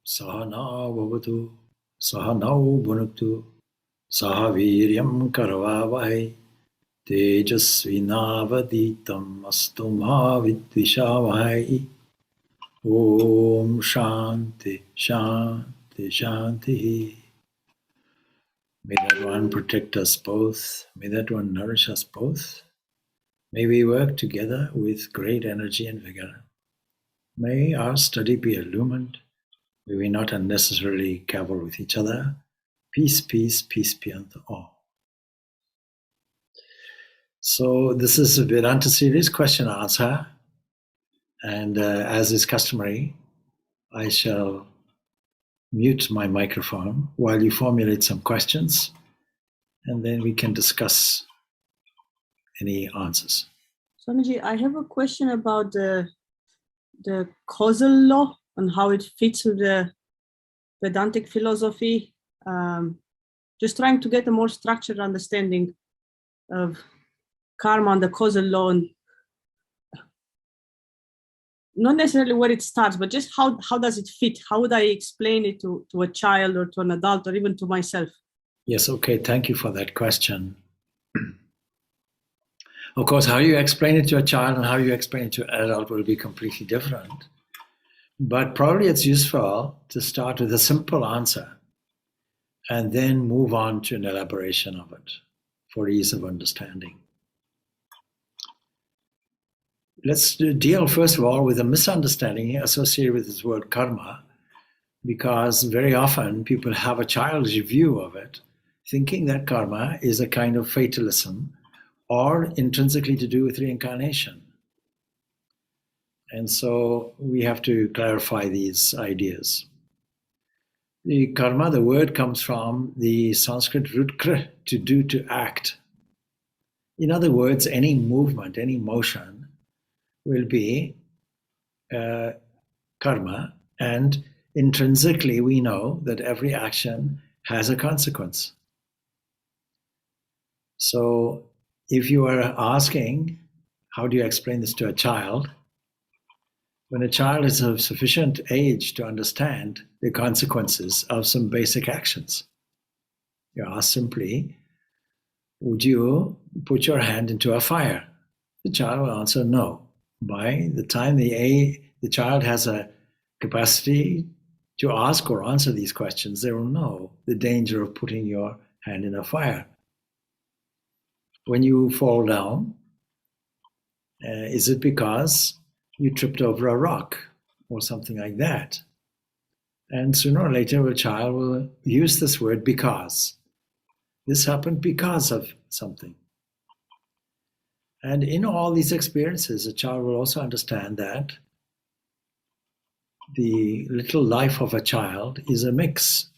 Sahana bhavatu, sahanau bhunaktu, sahaviryam karavavai, tejasvinavaditam astu ma vidvishavai. Om Shanti, Shanti, Shanti. May that one protect us both. May that one nourish us both. May we work together with great energy and vigor. May our study be illumined. May we not unnecessarily cavil with each other. Peace, peace, peace be unto all. So this is a Vedanta Series question and answer. And as is customary, I shall mute my microphone while you formulate some questions, and then we can discuss any answers. Swamiji, I have a question about the causal law and how it fits with the Vedantic philosophy. Just trying to get a more structured understanding of karma and the causal law, and not necessarily where it starts, but just how does it fit? How would I explain it to a child or to an adult or even to myself? Yes, okay, thank you for that question. Of course, how you explain it to a child and how you explain it to an adult will be completely different. But probably it's useful to start with a simple answer and then move on to an elaboration of it for ease of understanding. Let's deal first of all with a misunderstanding associated with this word karma, because very often people have a childish view of it, thinking that karma is a kind of fatalism or intrinsically to do with reincarnation. And so we have to clarify these ideas. The karma, the word comes from the Sanskrit root kr, to do, to act. In other words, any movement, any motion will be karma, and intrinsically we know that every action has a consequence. So if you are asking, how do you explain this to a child? When a child is of sufficient age to understand the consequences of some basic actions, you ask simply, would you put your hand into a fire? The child will answer no. By the time the child has a capacity to ask or answer these questions, they will know the danger of putting your hand in a fire. When you fall down, is it because you tripped over a rock or something like that? And sooner or later, a child will use this word because. This happened because of something. And in all these experiences, a child will also understand that the little life of a child is a mix.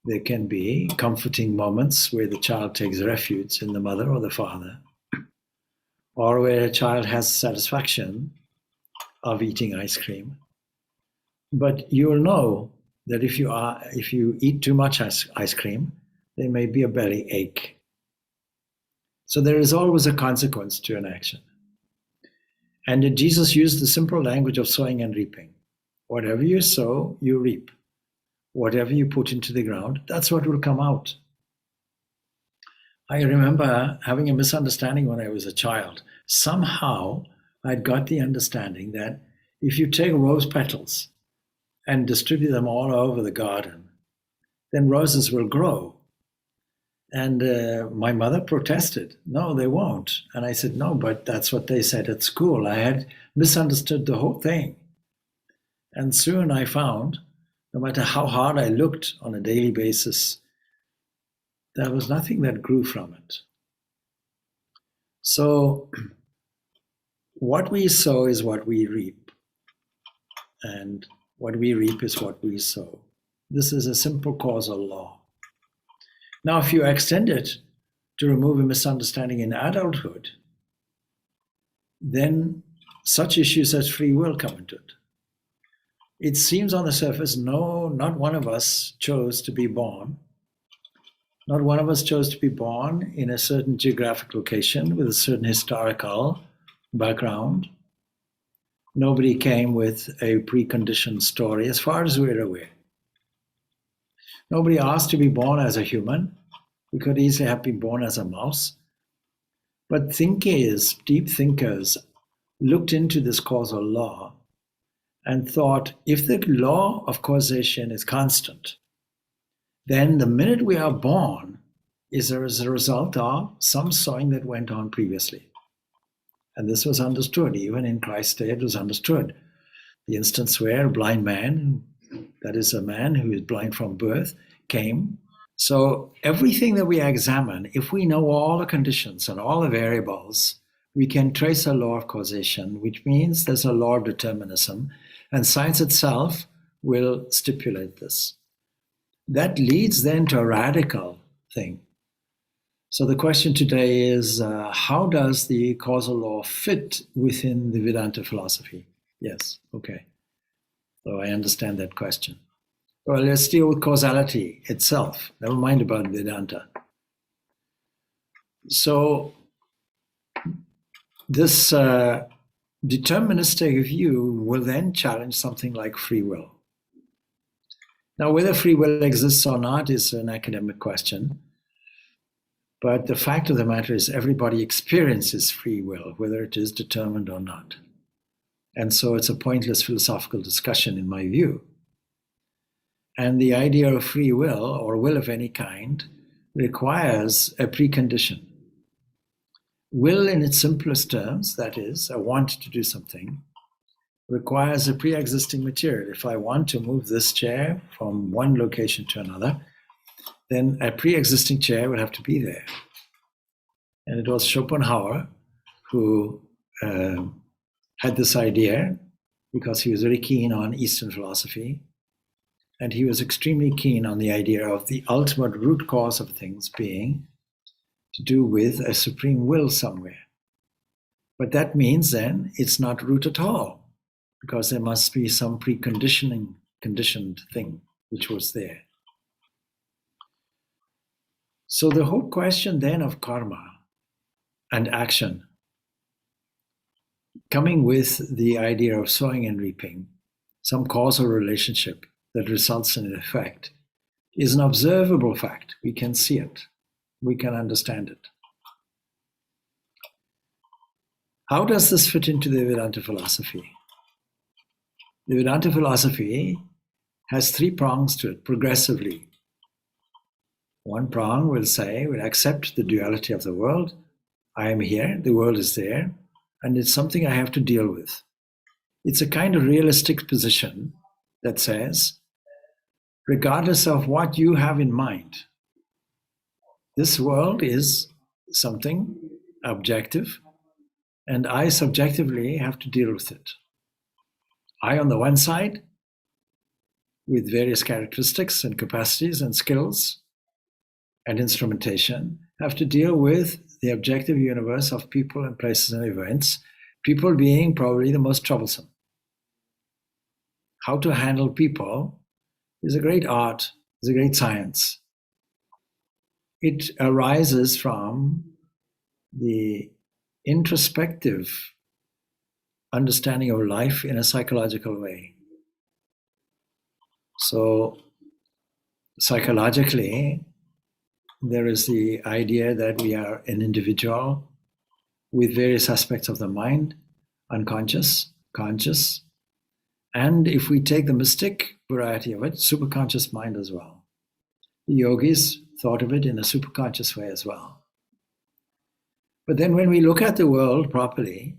There can be comforting moments where the child takes refuge in the mother or the father, or where a child has satisfaction of eating ice cream. But you will know that if you eat too much ice cream, there may be a belly ache. So there is always a consequence to an action. And Jesus used the simple language of sowing and reaping. Whatever you sow, you reap. Whatever you put into the ground, that's what will come out. I remember having a misunderstanding when I was a child. Somehow I'd got the understanding that if you take rose petals and distribute them all over the garden, then roses will grow. And my mother protested, no, they won't. And I said, no, but that's what they said at school. I had misunderstood the whole thing. And soon I found, no matter how hard I looked on a daily basis, there was nothing that grew from it. So what we sow is what we reap. And what we reap is what we sow. This is a simple causal law. Now, if you extend it to remove a misunderstanding in adulthood, then such issues as free will come into it. It seems on the surface, no, not one of us chose to be born. Not one of us chose to be born in a certain geographic location with a certain historical background. Nobody came with a preconditioned story as far as we're aware. Nobody asked to be born as a human. We could easily have been born as a mouse. But thinkers, deep thinkers, looked into this causal law and thought, if the law of causation is constant, then the minute we are born is as a result of some sowing that went on previously. And this was understood. Even in Christ's day, it was understood. The instance where a blind man, that is a man who is blind from birth, came. So everything that we examine, if we know all the conditions and all the variables, we can trace a law of causation, which means there's a law of determinism, and science itself will stipulate this. That leads then to a radical thing. So the question today is, how does the causal law fit within the Vedanta philosophy? Yes, okay. So I understand that question. Well, let's deal with causality itself. Never mind about Vedanta. So this deterministic view will then challenge something like free will. Now, whether free will exists or not is an academic question. But the fact of the matter is everybody experiences free will, whether it is determined or not. And so it's a pointless philosophical discussion in my view. And the idea of free will, or will of any kind, requires a precondition. Will in its simplest terms, that is, a want to do something, requires a pre-existing material. If I want to move this chair from one location to another, then a pre-existing chair would have to be there. And it was Schopenhauer who had this idea because he was very keen on Eastern philosophy. And he was extremely keen on the idea of the ultimate root cause of things being to do with a supreme will somewhere. But that means then it's not root at all, because there must be some conditioned thing which was there. So the whole question then of karma and action, coming with the idea of sowing and reaping, some causal relationship that results in an effect, is an observable fact. We can see it. We can understand it. How does this fit into the Vedanta philosophy? The Vedanta philosophy has three prongs to it progressively. One prong will say, will accept the duality of the world. I am here, the world is there, and it's something I have to deal with. It's a kind of realistic position that says, regardless of what you have in mind, this world is something objective, and I subjectively have to deal with it. I, on the one side, with various characteristics and capacities and skills and instrumentation, have to deal with the objective universe of people and places and events, people being probably the most troublesome. How to handle people is a great art, is a great science. It arises from the introspective understanding of life in a psychological way. So psychologically, there is the idea that we are an individual with various aspects of the mind, unconscious, conscious, and if we take the mystic variety of it, superconscious mind as well. The yogis thought of it in a superconscious way as well. But then when we look at the world properly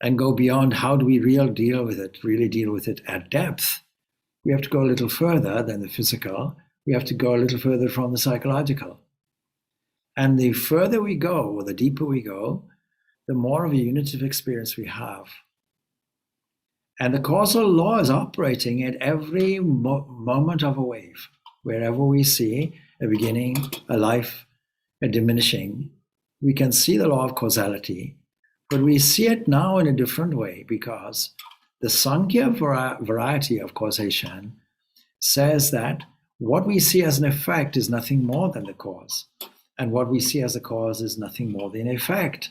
and go beyond how do we really deal with it at depth, we have to go a little further than the physical. We have to go a little further from the psychological. And the further we go, or the deeper we go, the more of a unitive experience we have. And the causal law is operating at every moment of a wave. Wherever we see a beginning, a life, a diminishing, we can see the law of causality, but we see it now in a different way because the Sankhya variety of causation says that what we see as an effect is nothing more than the cause, and what we see as a cause is nothing more than effect.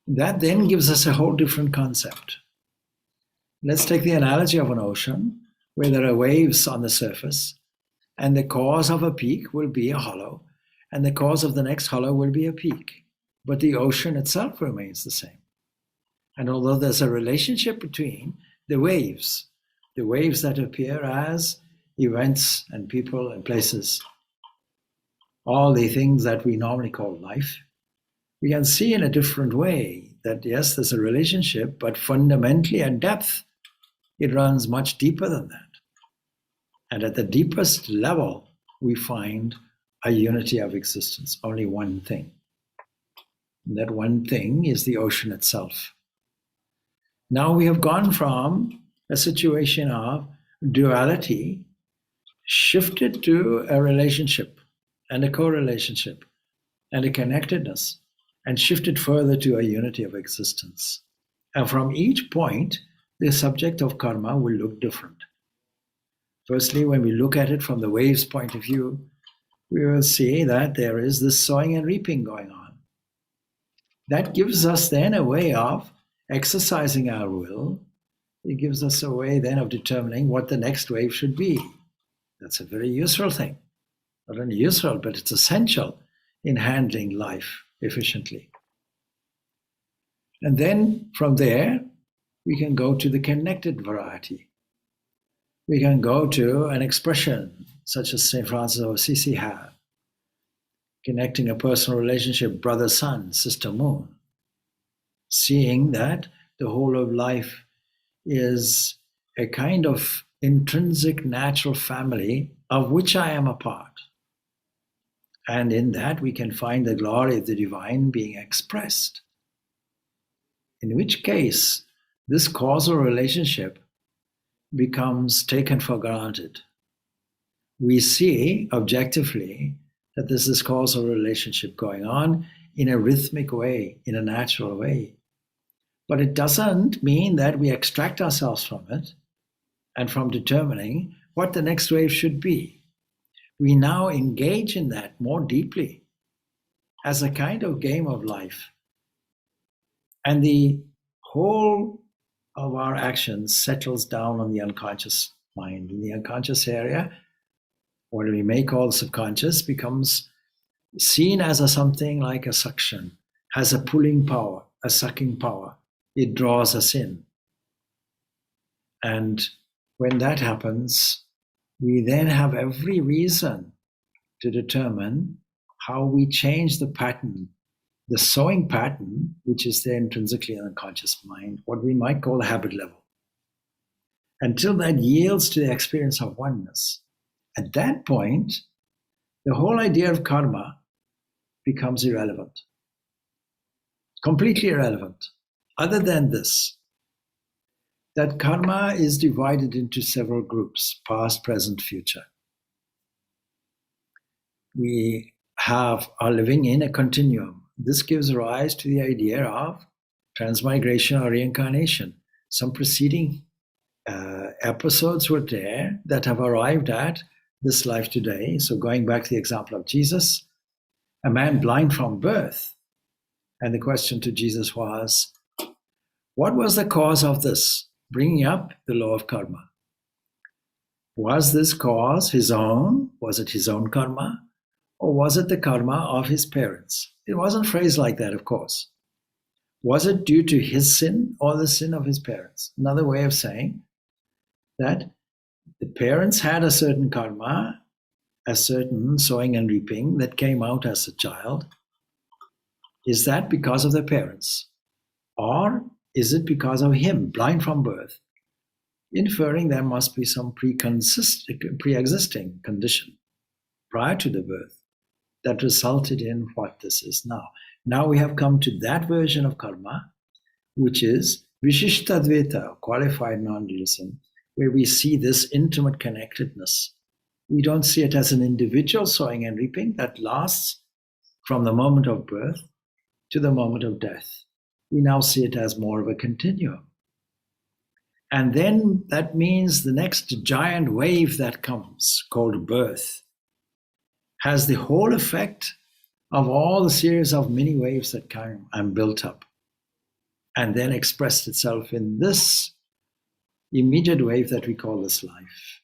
That then gives us a whole different concept. Let's take the analogy of an ocean where there are waves on the surface, and the cause of a peak will be a hollow, and the cause of the next hollow will be a peak. But the ocean itself remains the same. And although there's a relationship between the waves that appear as events and people and places, all the things that we normally call life, we can see in a different way that yes, there's a relationship, but fundamentally at depth, it runs much deeper than that. And at the deepest level, we find a unity of existence, only one thing. And that one thing is the ocean itself. Now we have gone from a situation of duality, shifted to a relationship and a co-relationship and a connectedness, and shifted further to a unity of existence. And from each point, the subject of karma will look different. Firstly, when we look at it from the wave's point of view, we will see that there is this sowing and reaping going on. That gives us then a way of exercising our will. It gives us a way then of determining what the next wave should be. That's a very useful thing. Not only useful, but it's essential in handling life efficiently. And then from there, we can go to the connected variety. We can go to an expression such as St. Francis of Assisi had, connecting a personal relationship, brother, sun, sister, moon, seeing that the whole of life is a kind of intrinsic natural family of which I am a part. And in that we can find the glory of the divine being expressed. In which case, this causal relationship becomes taken for granted. We see objectively that there's this causal relationship going on in a rhythmic way, in a natural way. But it doesn't mean that we extract ourselves from it and from determining what the next wave should be. We now engage in that more deeply as a kind of game of life. And the whole of our actions settles down on the unconscious mind. In the unconscious area, what we may call subconscious, becomes seen as something like a suction, has a pulling power, a sucking power. It draws us in. And when that happens, we then have every reason to determine how we change the pattern, the sowing pattern, which is there intrinsically in the unconscious mind, what we might call a habit level, until that yields to the experience of oneness. At that point, the whole idea of karma becomes irrelevant, completely irrelevant, other than this, that karma is divided into several groups, past, present, future. We are living in a continuum. This gives rise to the idea of transmigration or reincarnation. Some preceding episodes were there that have arrived at this life today. So going back to the example of Jesus, a man blind from birth. And the question to Jesus was, what was the cause of this? Bringing up the law of karma. Was this cause his own? Was it his own karma? Or was it the karma of his parents? It wasn't phrased like that, of course. Was it due to his sin or the sin of his parents? Another way of saying that the parents had a certain karma, a certain sowing and reaping that came out as a child. Is that because of their parents? Or is it because of him, blind from birth? Inferring there must be some pre-existing condition prior to the birth that resulted in what this is now. Now we have come to that version of karma, which is Vishishtadvaita, qualified non-dualism, where we see this intimate connectedness. We don't see it as an individual sowing and reaping that lasts from the moment of birth to the moment of death. We now see it as more of a continuum. And then that means the next giant wave that comes, called birth, has the whole effect of all the series of mini waves that came and built up, and then expressed itself in this immediate wave that we call this life.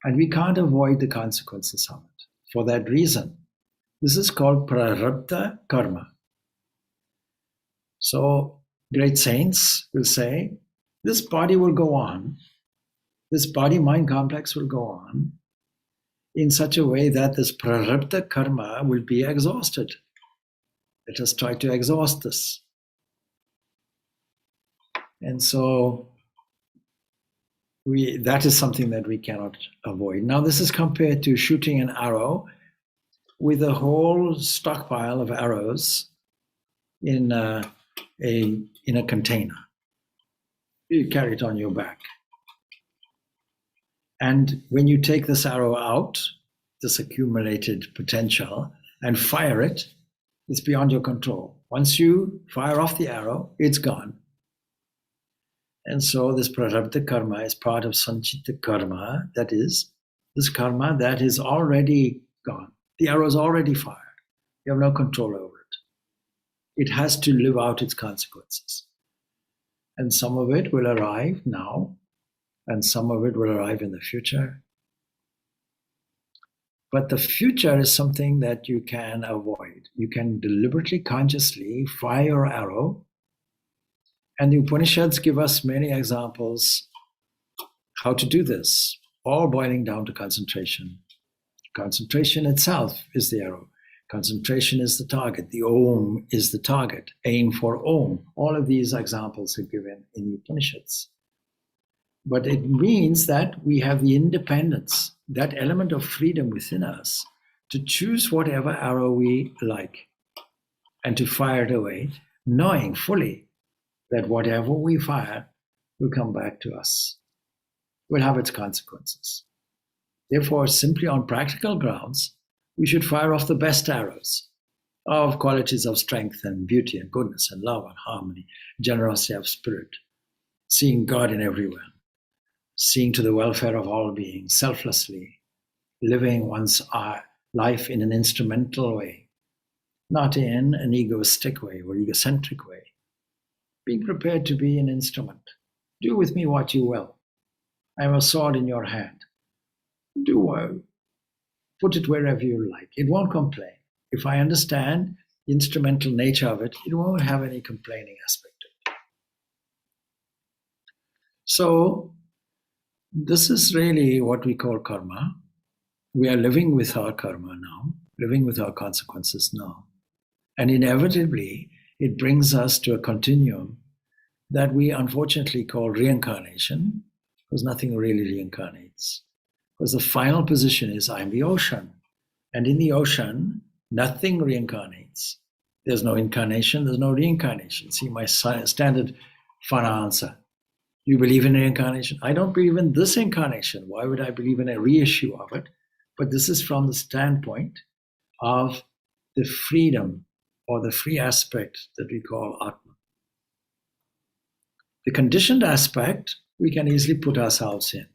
And we can't avoid the consequences of it. For that reason, this is called prarabdha karma. So great saints will say, this body will go on, this body-mind complex will go on in such a way that this prarabdha karma will be exhausted. Let us try to exhaust this. And so that is something that we cannot avoid. Now, this is compared to shooting an arrow with a whole stockpile of arrows in a container. You carry it on your back. And when you take this arrow out, this accumulated potential, and fire it, it's beyond your control. Once you fire off the arrow, it's gone. And so this prarabdha karma is part of sanchita karma, that is, this karma that is already gone. The arrow is already fired. You have no control over it. It has to live out its consequences. And some of it will arrive now, and some of it will arrive in the future. But the future is something that you can avoid. You can deliberately, consciously fire your arrow. And the Upanishads give us many examples how to do this, all boiling down to concentration. Concentration itself is the arrow. Concentration is the target. The Om is the target. Aim for Om. All of these examples are given in the Upanishads. But it means that we have the independence, that element of freedom within us to choose whatever arrow we like and to fire it away, knowing fully that whatever we fire will come back to us, will have its consequences. Therefore, simply on practical grounds, we should fire off the best arrows of qualities of strength and beauty and goodness and love and harmony, generosity of spirit, seeing God in everyone, seeing to the welfare of all beings, selflessly, living one's life in an instrumental way, not in an egoistic way or egocentric way. Being prepared to be an instrument. Do with me what you will. I have a sword in your hand. Put it wherever you like. It won't complain. If I understand the instrumental nature of it, it won't have any complaining aspect of it. So, this is really what we call karma. We are living with our karma now, living with our consequences now. And inevitably, it brings us to a continuum that we unfortunately call reincarnation, because nothing really reincarnates. Because the final position is, I'm the ocean. And in the ocean, nothing reincarnates. There's no incarnation, there's no reincarnation. See, my standard fun answer. You believe in reincarnation? I don't believe in this incarnation. Why would I believe in a reissue of it? But this is from the standpoint of the freedom or the free aspect that we call Atma. The conditioned aspect, we can easily put ourselves in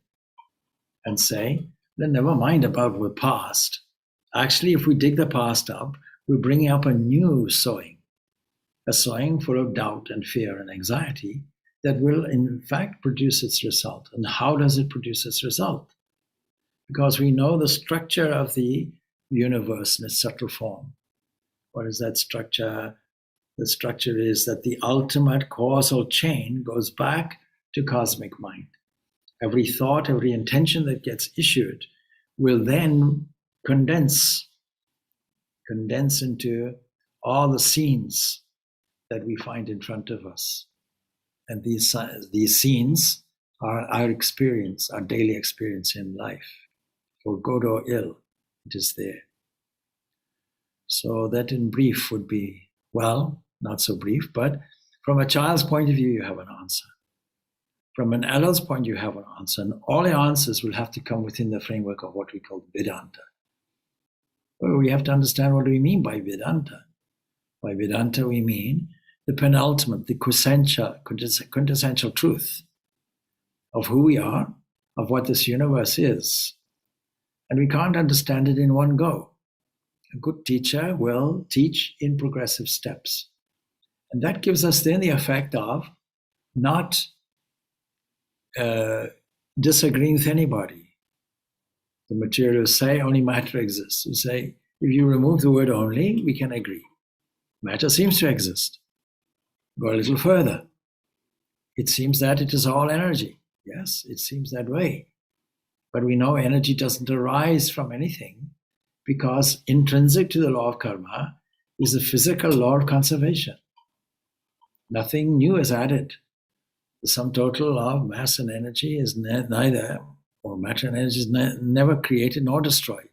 and say, then never mind about the past. Actually, if we dig the past up, we're bringing up a new sowing, a sowing full of doubt and fear and anxiety that will in fact produce its result. And how does it produce its result? Because we know the structure of the universe in its subtle form. What is that structure? The structure is that the ultimate causal chain goes back to cosmic mind. Every thought, every intention that gets issued will then condense into all the scenes that we find in front of us. And these scenes are our experience, our daily experience in life. For good or ill, it is there. So that in brief would be, well, not so brief, but from a child's point of view, you have an answer. From an adult's point, you have an answer. And all the answers will have to come within the framework of what we call Vedanta. Well, we have to understand what we mean by Vedanta. By Vedanta, we mean the penultimate, the quintessential truth of who we are, of what this universe is. And we can't understand it in one go. A good teacher will teach in progressive steps. And that gives us then the effect of not disagreeing with anybody. The materialists say only matter exists. You say, if you remove the word only, we can agree. Matter seems to exist. Go a little further. It seems that it is all energy. Yes, it seems that way. But we know energy doesn't arise from anything, because intrinsic to the law of karma is the physical law of conservation. Nothing new is added. The sum total of mass and energy is neither, or matter and energy is never created nor destroyed.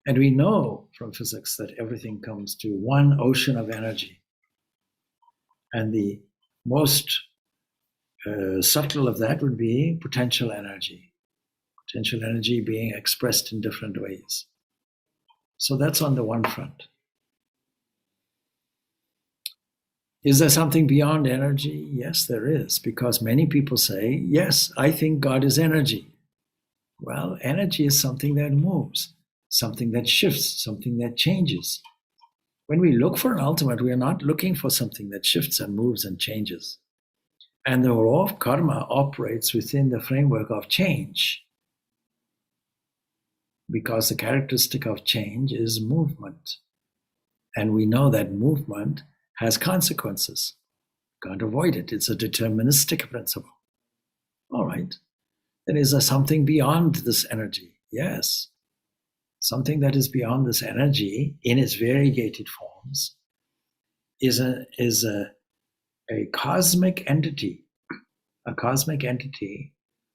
And we know from physics that everything comes to one ocean of energy. And the most subtle of that would be potential energy. Potential energy being expressed in different ways. So that's on the one front. Is there something beyond energy? Yes, there is, because many people say, yes, I think God is energy. Well, energy is something that moves, something that shifts, something that changes. When we look for an ultimate, we are not looking for something that shifts and moves and changes. And the law of karma operates within the framework of change, because the characteristic of change is movement. And we know that movement has consequences. Can't avoid it. It's a deterministic principle. All right. Then is there something beyond this energy? Yes. Something that is beyond this energy in its variegated forms is a cosmic entity,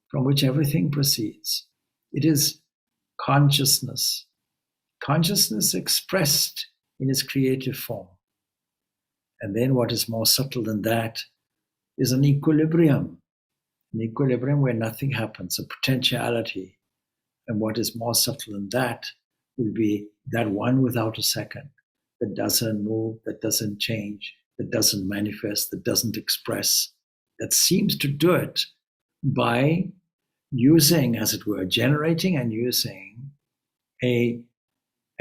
from which everything proceeds. It is consciousness expressed in its creative form. And then what is more subtle than that is an equilibrium where nothing happens, a potentiality. And what is more subtle than that will be that one without a second, that doesn't move, that doesn't change, that doesn't manifest, that doesn't express, that seems to do it by using, as it were, generating and using a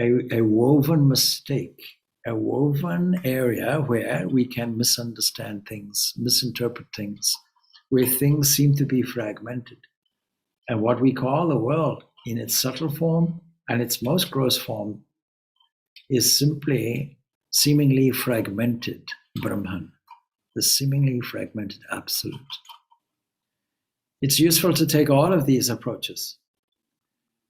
woven mistake, a woven area where we can misunderstand things, misinterpret things, where things seem to be fragmented. And what we call the world in its subtle form and its most gross form is simply seemingly fragmented Brahman, the seemingly fragmented absolute. It's useful to take all of these approaches.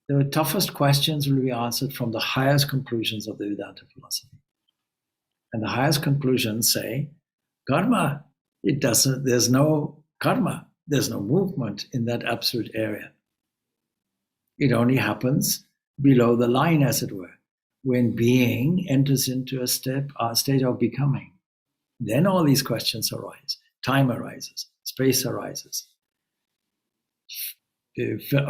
The toughest questions will be answered from the highest conclusions of the Vedanta philosophy. And the highest conclusions say, karma, there's no karma, there's no movement in that absolute area. It only happens below the line, as it were, when being enters into a state of becoming. Then all these questions arise. Time arises, space arises,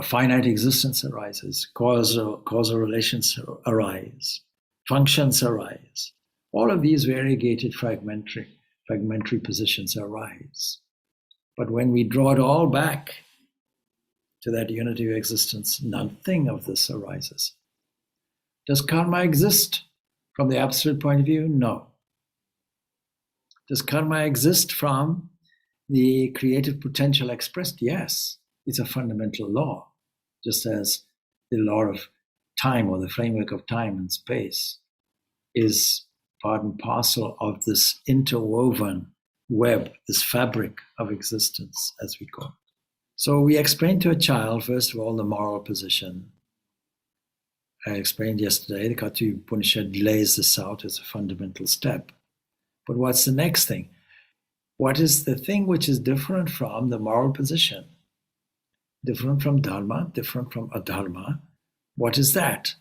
finite existence arises, causal relations arise, functions arise. All of these variegated fragmentary positions arise. But when we draw it all back to that unity of existence, nothing of this arises. Does karma exist from the absolute point of view? No. Does karma exist from the creative potential expressed? Yes. It's a fundamental law, just as the law of time, or the framework of time and space, is part and parcel of this interwoven web, this fabric of existence, as we call it. So we explain to a child, first of all, the moral position. I explained yesterday, the Katha Upanishad lays this out as a fundamental step. But what's the next thing? What is the thing which is different from the moral position? Different from dharma, different from adharma. What is that?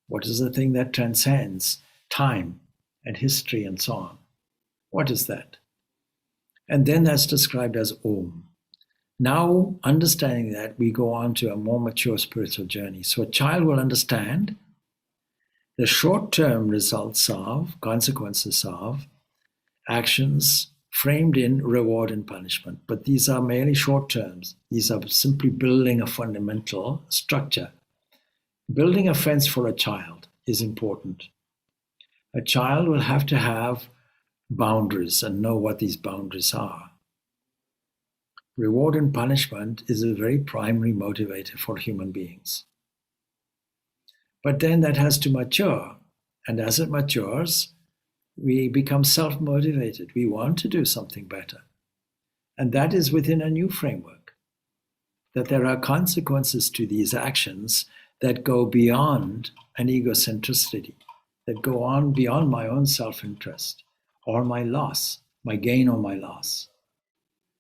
What is the thing that transcends time and history and so on? What is that? And then that's described as Om. Now, understanding that, we go on to a more mature spiritual journey. So a child will understand the short-term results of, consequences of, actions framed in reward and punishment. But these are merely short terms. These are simply building a fundamental structure. Building a fence for a child is important. A child will have to have boundaries and know what these boundaries are. Reward and punishment is a very primary motivator for human beings. But then that has to mature. And as it matures, we become self-motivated. We want to do something better. And that is within a new framework, that there are consequences to these actions that go beyond an egocentricity, that go on beyond my own self-interest or my loss, my gain or my loss.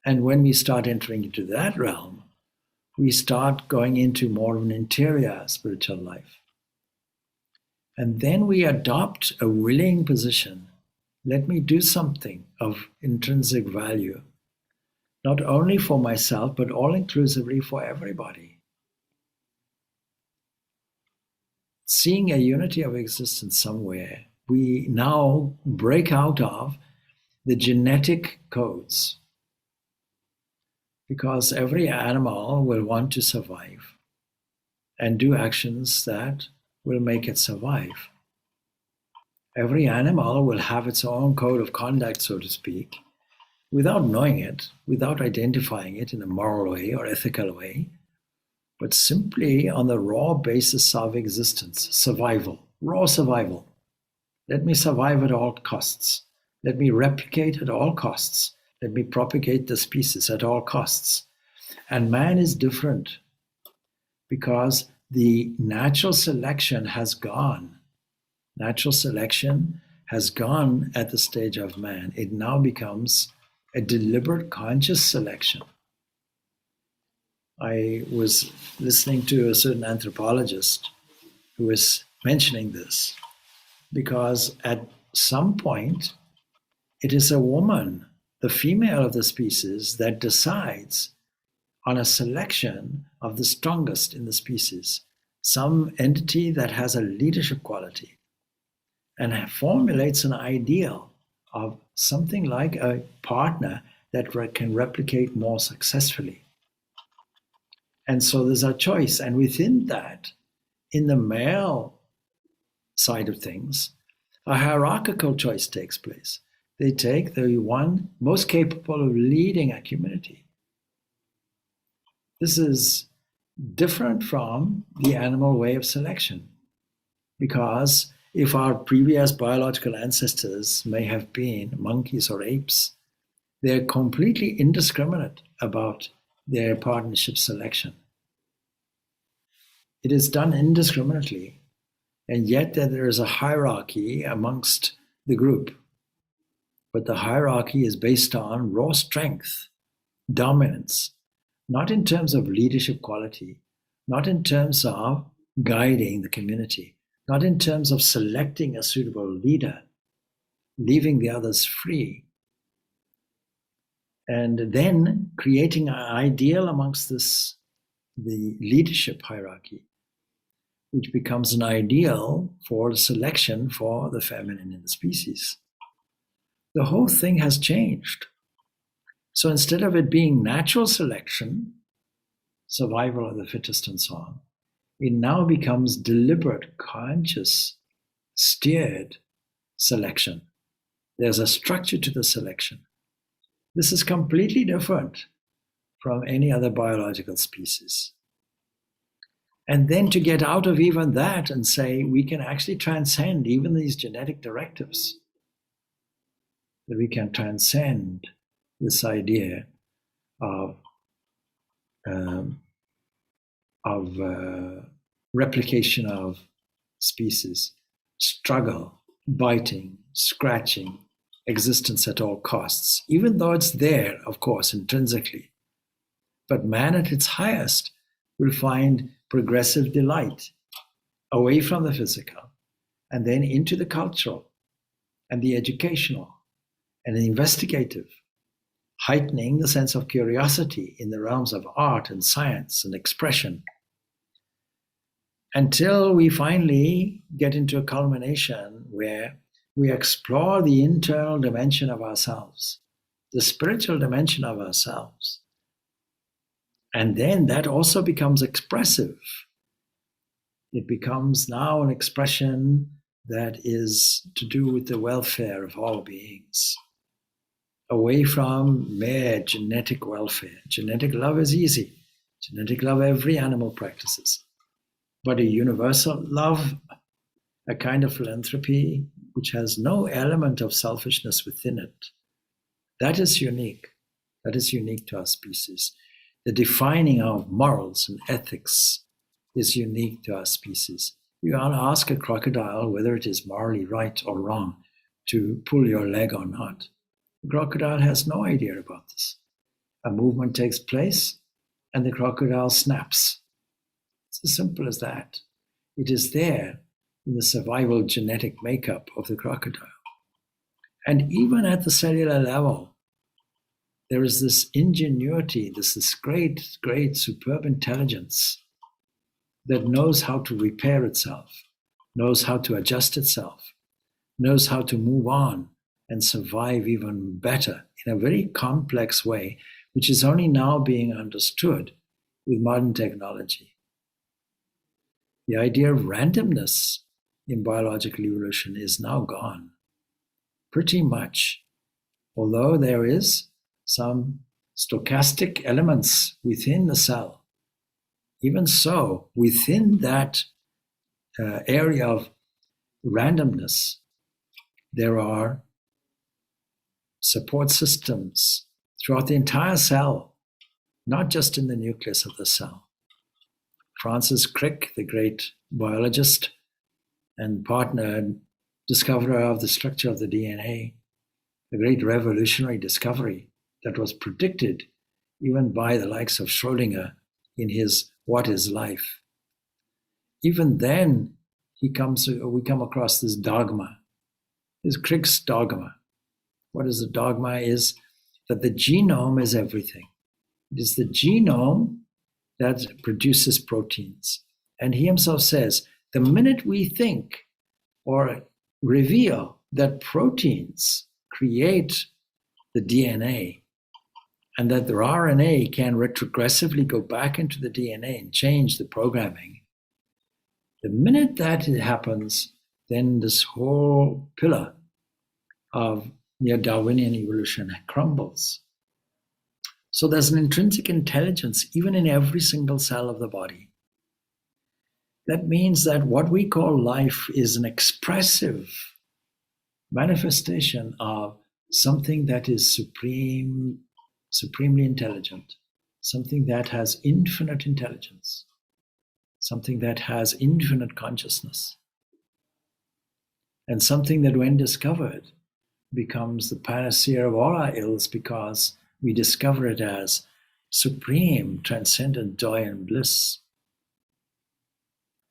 And when we start entering into that realm, we start going into more of an interior spiritual life. And then we adopt a willing position. Let me do something of intrinsic value, not only for myself, but all inclusively for everybody. Seeing a unity of existence somewhere, we now break out of the genetic codes, because every animal will want to survive and do actions that will make it survive. Every animal will have its own code of conduct, so to speak, without knowing it, without identifying it in a moral way or ethical way, but simply on the raw basis of existence, survival, raw survival. Let me survive at all costs. Let me replicate at all costs. Let me propagate the species at all costs. And man is different because the natural selection has gone. Natural selection has gone at the stage of man. It now becomes a deliberate conscious selection. I was listening to a certain anthropologist who was mentioning this, because at some point it is a woman, the female of the species, that decides on a selection of the strongest in the species, some entity that has a leadership quality, and formulates an ideal of something like a partner that can replicate more successfully. And so there's a choice. And within that, in the male side of things, a hierarchical choice takes place. They take the one most capable of leading a community. This is different from the animal way of selection, because if our previous biological ancestors may have been monkeys or apes, they're completely indiscriminate about their partnership selection. It is done indiscriminately, and yet there is a hierarchy amongst the group. But the hierarchy is based on raw strength, dominance, not in terms of leadership quality, not in terms of guiding the community, not in terms of selecting a suitable leader, leaving the others free, and then creating an ideal amongst the leadership hierarchy, which becomes an ideal for the selection for the feminine in the species. The whole thing has changed. So instead of it being natural selection, survival of the fittest and so on, it now becomes deliberate, conscious, steered selection. There's a structure to the selection. This is completely different from any other biological species. And then to get out of even that and say we can actually transcend even these genetic directives, that we can transcend this idea of replication of species, struggle, biting, scratching, existence at all costs, even though it's there, of course, intrinsically. But man at its highest will find progressive delight away from the physical and then into the cultural and the educational and the investigative, heightening the sense of curiosity in the realms of art and science and expression, until we finally get into a culmination where we explore the internal dimension of ourselves, the spiritual dimension of ourselves. And then that also becomes expressive. It becomes now an expression that is to do with the welfare of all beings. away from mere genetic welfare. Genetic love is easy. Genetic love every animal practices. But a universal love, a kind of philanthropy which has no element of selfishness within it, that is unique. That is unique to our species. The defining of morals and ethics is unique to our species. You can't ask a crocodile whether it is morally right or wrong to pull your leg or not. The crocodile has no idea about this. A movement takes place and the crocodile snaps. It's as simple as that. It is there in the survival genetic makeup of the crocodile. And even at the cellular level, there is this ingenuity, this great, great, superb intelligence that knows how to repair itself, knows how to adjust itself, knows how to move on and survive even better in a very complex way, which is only now being understood with modern technology. The idea of randomness in biological evolution is now gone, pretty much, although there is some stochastic elements within the cell. Even so, within that area of randomness, there are support systems throughout the entire cell, not just in the nucleus of the cell. Francis Crick, the great biologist and partner and discoverer of the structure of the DNA, a great revolutionary discovery that was predicted even by the likes of Schrödinger in his What is Life? Even then, we come across this dogma, this Crick's dogma. What is the dogma? Is that the genome is everything. It is the genome that produces proteins. And he himself says, the minute we think or reveal that proteins create the DNA and that the RNA can retrogressively go back into the DNA and change the programming, the minute that happens, then this whole pillar of neo-Darwinian evolution crumbles. So there's an intrinsic intelligence even in every single cell of the body. That means that what we call life is an expressive manifestation of something that is supremely intelligent, something that has infinite intelligence, something that has infinite consciousness, and something that, when discovered, becomes the panacea of all our ills because we discover it as supreme, transcendent joy and bliss.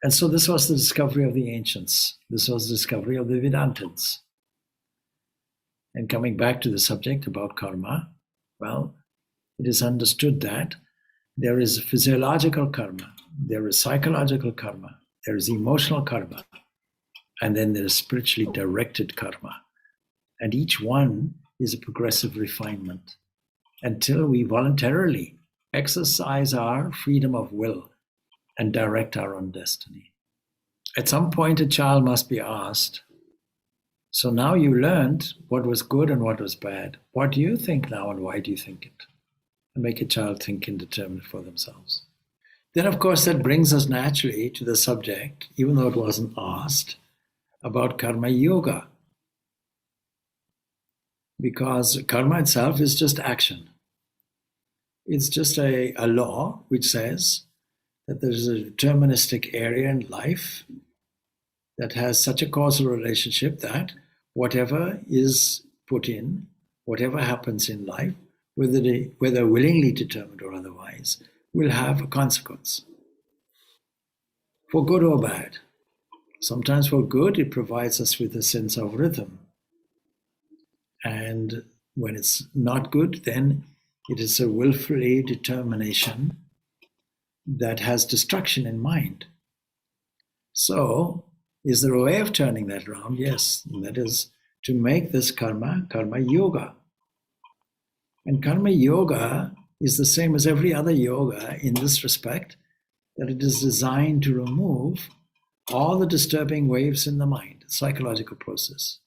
And so this was the discovery of the ancients. This was the discovery of the Vedantists. And coming back to the subject about karma, well, it is understood that there is physiological karma, there is psychological karma, there is emotional karma, and then there is spiritually directed karma. And each one is a progressive refinement until we voluntarily exercise our freedom of will and direct our own destiny. At some point, a child must be asked, so now you learned what was good and what was bad. What do you think now and why do you think it? And make a child think and determine it for themselves. Then, of course, that brings us naturally to the subject, even though it wasn't asked, about karma yoga. Because karma itself is just action. It's just a law which says that there's a deterministic area in life that has such a causal relationship that whatever is put in, whatever happens in life, whether willingly determined or otherwise, will have a consequence, for good or bad. Sometimes for good, it provides us with a sense of rhythm. And when it's not good, then it is a willfully determination that has destruction in mind. So, is there a way of turning that around? Yes, and that is to make this karma yoga. And karma yoga is the same as every other yoga in this respect, that it is designed to remove all the disturbing waves in the mind, psychological process.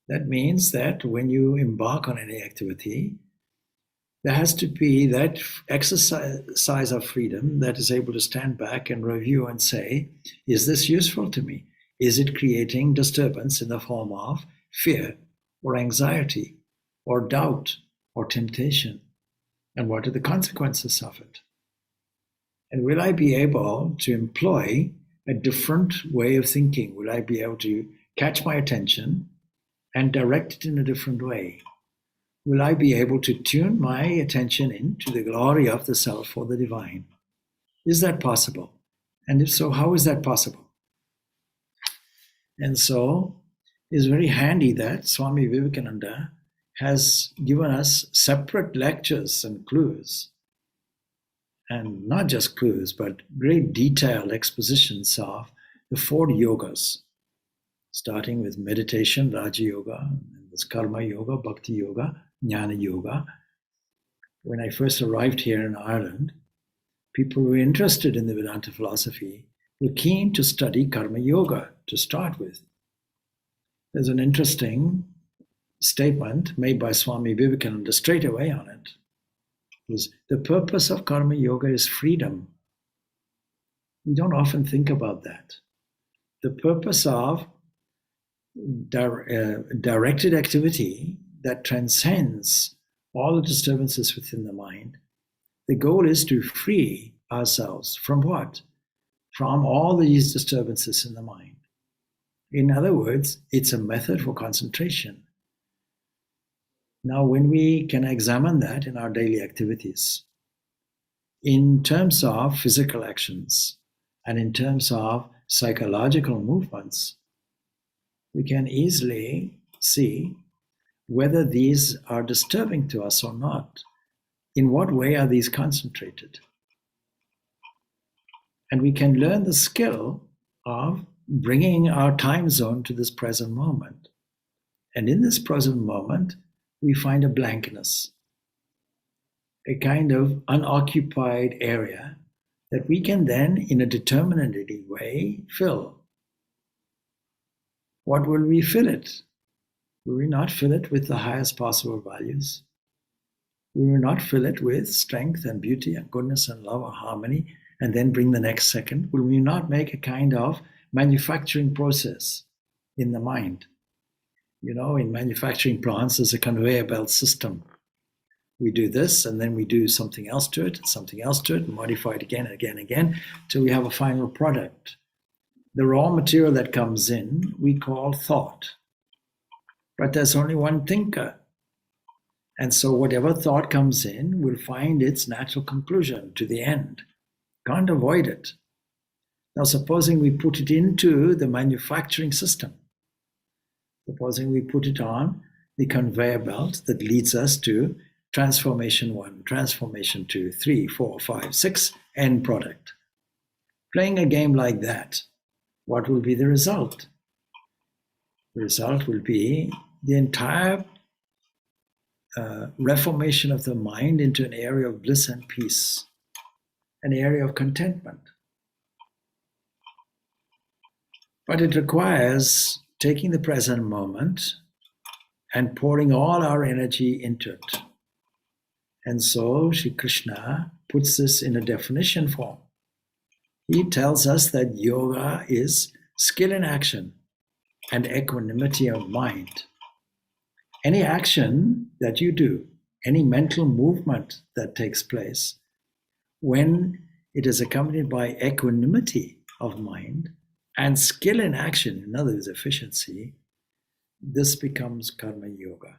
That means that when you embark on any activity, there has to be that exercise of freedom that is able to stand back and review and say, is this useful to me? Is it creating disturbance in the form of fear or anxiety or doubt or temptation? And what are the consequences of it? And will I be able to employ a different way of thinking? Will I be able to catch my attention and direct it in a different way? Will I be able to tune my attention into the glory of the self or the divine? Is that possible? And if so, how is that possible? And so it's very handy that Swami Vivekananda has given us separate lectures and clues, and not just clues, but great detailed expositions of the 4 yogas, starting with meditation, Raja Yoga, and this Karma Yoga, Bhakti Yoga, Jnana Yoga. When I first arrived here in Ireland, people who were interested in the Vedanta philosophy were keen to study Karma Yoga to start with. There's an interesting statement made by Swami Vivekananda straight away on it. Is the purpose of Karma Yoga is freedom. We don't often think about that. The purpose of directed activity that transcends all the disturbances within the mind, the goal is to free ourselves from what? From all these disturbances in the mind. In other words, it's a method for concentration. Now, when we can examine that in our daily activities, in terms of physical actions and in terms of psychological movements, we can easily see whether these are disturbing to us or not. In what way are these concentrated? And we can learn the skill of bringing our time zone to this present moment. And in this present moment, we find a blankness, a kind of unoccupied area that we can then, in a determinative way, fill. What will we fill it? Will we not fill it with the highest possible values? We will not fill it with strength and beauty and goodness and love and harmony, and then bring the next second? Will we not make a kind of manufacturing process in the mind? You know, in manufacturing plants, there's a conveyor belt system. We do this, and then we do something else to it, and modify it again and again and again, till we have a final product. The raw material that comes in, we call thought. But there's only one thinker. And so whatever thought comes in will find its natural conclusion to the end. Can't avoid it. Now, supposing we put it into the manufacturing system. Supposing we put it on the conveyor belt that leads us to transformation 1, transformation 2, 3, 4, 5, 6, end product. Playing a game like that, what will be the result? The result will be the entire reformation of the mind into an area of bliss and peace, an area of contentment. But it requires taking the present moment and pouring all our energy into it. And so Sri Krishna puts this in a definition form. He tells us that yoga is skill in action and equanimity of mind. Any action that you do, any mental movement that takes place, when it is accompanied by equanimity of mind and skill in action, in other words, efficiency, this becomes karma yoga.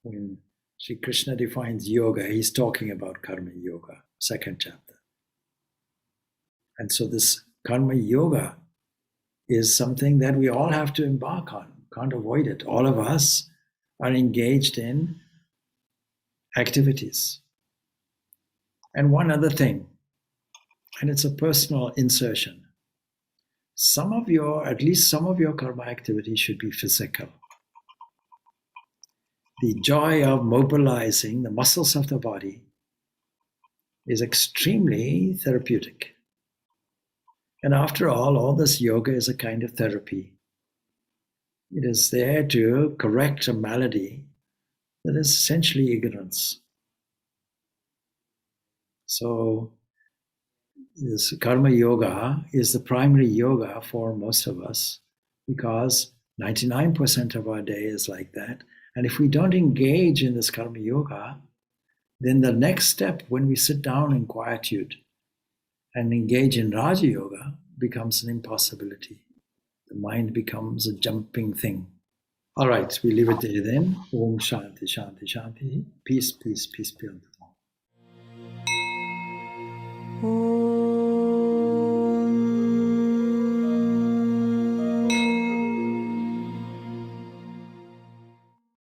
When Sri Krishna defines yoga, he's talking about karma yoga, 2nd chapter. And so this karma yoga is something that we all have to embark on. Can't avoid it. All of us are engaged in activities. And one other thing, and it's a personal insertion. At least some of your karma activity should be physical. The joy of mobilizing the muscles of the body is extremely therapeutic. And after all this yoga is a kind of therapy. It is there to correct a malady that is essentially ignorance. So this karma yoga is the primary yoga for most of us because 99% of our day is like that. And if we don't engage in this karma yoga, then the next step when we sit down in quietude and engage in Raja Yoga becomes an impossibility. The mind becomes a jumping thing. All right, we leave it there then. Om Shanti, Shanti, Shanti. Peace, peace, peace be unto all.